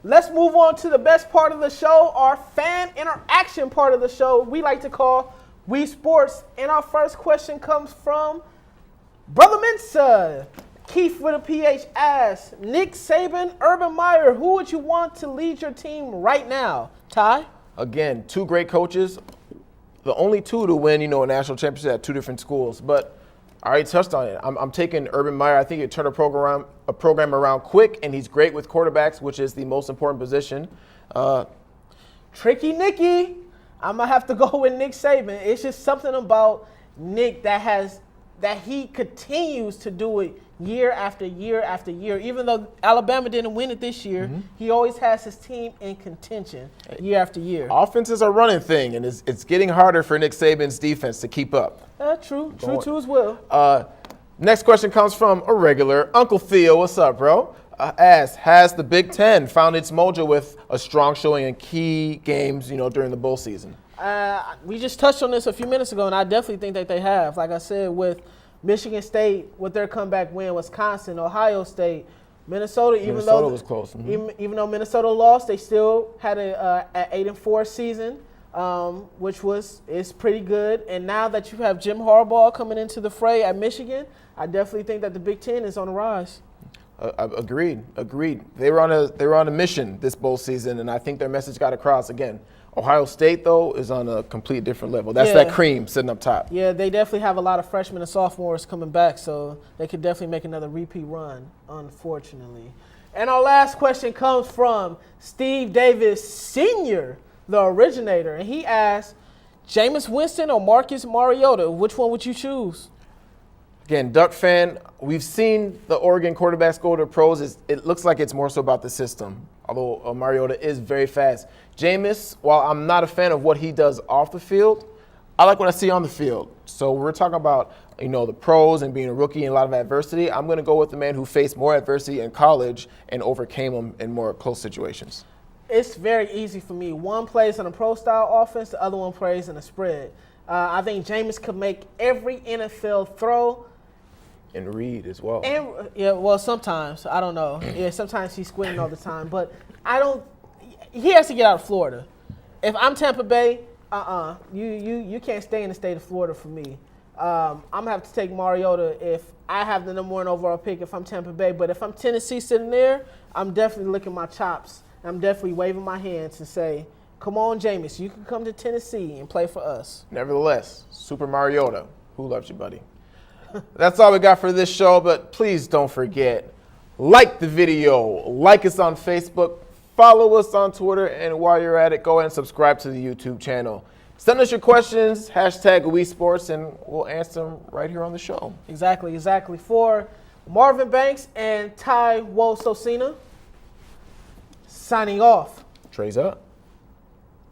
Let's move on to the best part of the show, our fan interaction part of the show we like to call We Sports. And our first question comes from Brother Mensa. Keith with a PH asks, Nick Saban, Urban Meyer, who would you want to lead your team right now? Ty? Again, two great coaches. The only two to win, a national championship at two different schools. But I already touched on it. I'm taking Urban Meyer. I think he turned a program around quick, and he's great with quarterbacks, which is the most important position. Tricky Nicky. I'm going to have to go with Nick Saban. It's just something about Nick that he continues to do it year after year after year. Even though Alabama didn't win it this year, he always has his team in contention year after year. Offense is a running thing, and it's getting harder for Nick Saban's defense to keep up. True too as well. Next question comes from a regular. Uncle Theo, what's up, bro? Asks, has the Big Ten found its mojo with a strong showing in key games, during the bowl season? We just touched on this a few minutes ago, and I definitely think that they have. Like I said, with Michigan State, with their comeback win, Wisconsin, Ohio State, Minnesota was close. Even though Minnesota lost, they still had an 8-4 season, which is pretty good. And now that you have Jim Harbaugh coming into the fray at Michigan, I definitely think that the Big Ten is on the rise. Agreed. They were on a mission this bowl season, and I think their message got across. Again, Ohio State, though, is on a complete different level. That's that cream sitting up top. Yeah, they definitely have a lot of freshmen and sophomores coming back, so they could definitely make another repeat run, unfortunately. And our last question comes from Steve Davis Sr., the originator, and he asks, Jameis Winston or Marcus Mariota, which one would you choose? Again, Duck fan, we've seen the Oregon quarterbacks go to pros. It looks like it's more so about the system, although Mariota is very fast. Jameis, while I'm not a fan of what he does off the field, I like what I see on the field. So we're talking about, the pros and being a rookie and a lot of adversity. I'm going to go with the man who faced more adversity in college and overcame them in more close situations. It's very easy for me. One plays in a pro-style offense, the other one plays in a spread. I think Jameis could make every NFL throw. And read as well. Sometimes. I don't know. Yeah, sometimes he's squinting all the time. But he has to get out of Florida. If I'm Tampa Bay, you can't stay in the state of Florida for me. I'm going to have to take Mariota if I have the number 1 overall pick if I'm Tampa Bay. But if I'm Tennessee sitting there, I'm definitely licking my chops. I'm definitely waving my hands and say, come on, Jameis, you can come to Tennessee and play for us. Nevertheless, Super Mariota, who loves you, buddy? That's all we got for this show, but please don't forget, like the video, like us on Facebook, follow us on Twitter, and while you're at it, go ahead and subscribe to the YouTube channel. Send us your questions, #WeSports, and we'll answer them right here on the show. Exactly. For Marvin Banks and Sosina, signing off. Trey's up.